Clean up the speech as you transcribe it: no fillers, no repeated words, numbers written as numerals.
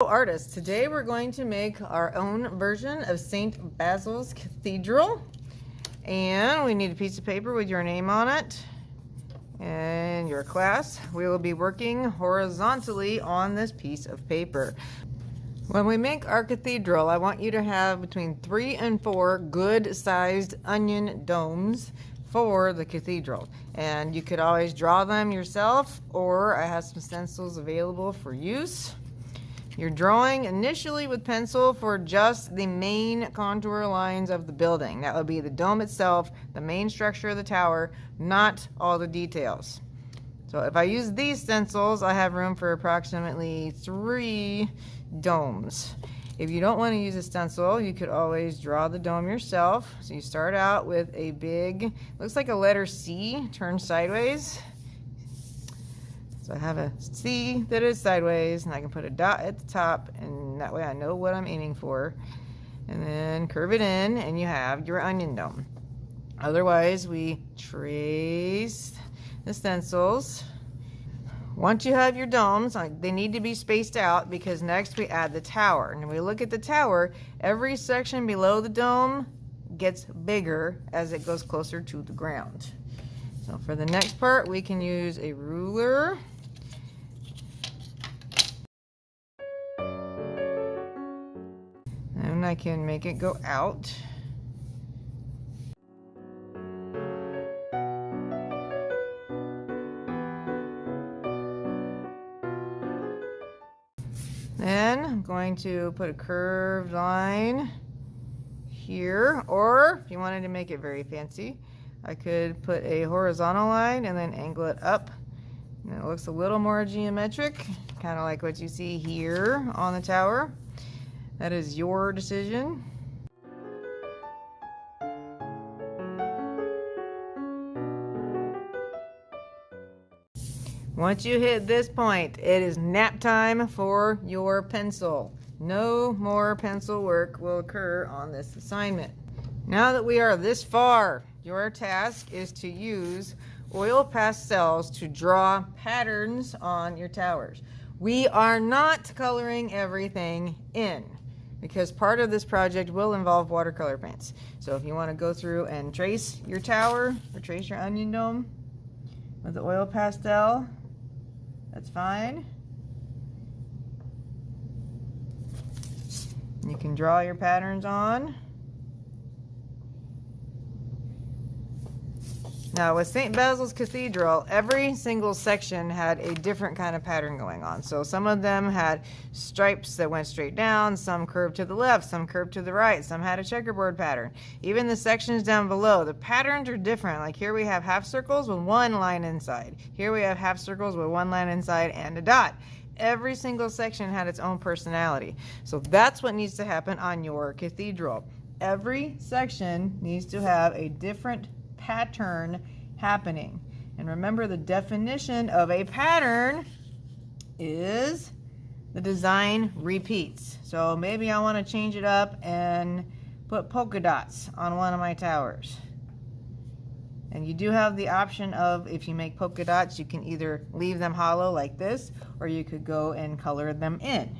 Artists, today we're going to make our own version of St. Basil's Cathedral, and we need a piece of paper with your name on it and your class. We will be working horizontally on this piece of paper. When we make our cathedral, I want you to have between 3 and 4 good-sized onion domes for the cathedral, and you could always draw them yourself, or I have some stencils available for use. You're drawing initially with pencil for just the main contour lines of the building. That would be the dome itself, the main structure of the tower, not all the details. So if I use these stencils, I have room for approximately 3 domes. If you don't want to use a stencil, you could always draw the dome yourself. So you start out with a big, looks like a letter C turned sideways. So I have a C that is sideways, and I can put a dot at the top, and that way I know what I'm aiming for. And then curve it in, and you have your onion dome. Otherwise, we trace the stencils. Once you have your domes, they need to be spaced out because next we add the tower. And when we look at the tower, every section below the dome gets bigger as it goes closer to the ground. So for the next part, we can use a ruler. And I can make it go out. Then I'm going to put a curved line here, or if you wanted to make it very fancy, I could put a horizontal line and then angle it up. And it looks a little more geometric, kind of like what you see here on the tower. That is your decision. Once you hit this point, it is nap time for your pencil. No more pencil work will occur on this assignment. Now that we are this far, your task is to use oil pastels to draw patterns on your towers. We are not coloring everything in because part of this project will involve watercolor paints. So if you want to go through and trace your tower or trace your onion dome with the oil pastel, that's fine. You can draw your patterns on. Now with St. Basil's Cathedral, every single section had a different kind of pattern going on. So some of them had stripes that went straight down, some curved to the left, some curved to the right, some had a checkerboard pattern. Even the sections down below, the patterns are different. Like here we have half circles with one line inside. Here we have half circles with one line inside and a dot. Every single section had its own personality. So that's what needs to happen on your cathedral. Every section needs to have a different pattern happening. And remember, the definition of a pattern is the design repeats. So maybe I want to change it up and put polka dots on one of my towers. And you do have the option of, if you make polka dots, you can either leave them hollow like this, or you could go and color them in.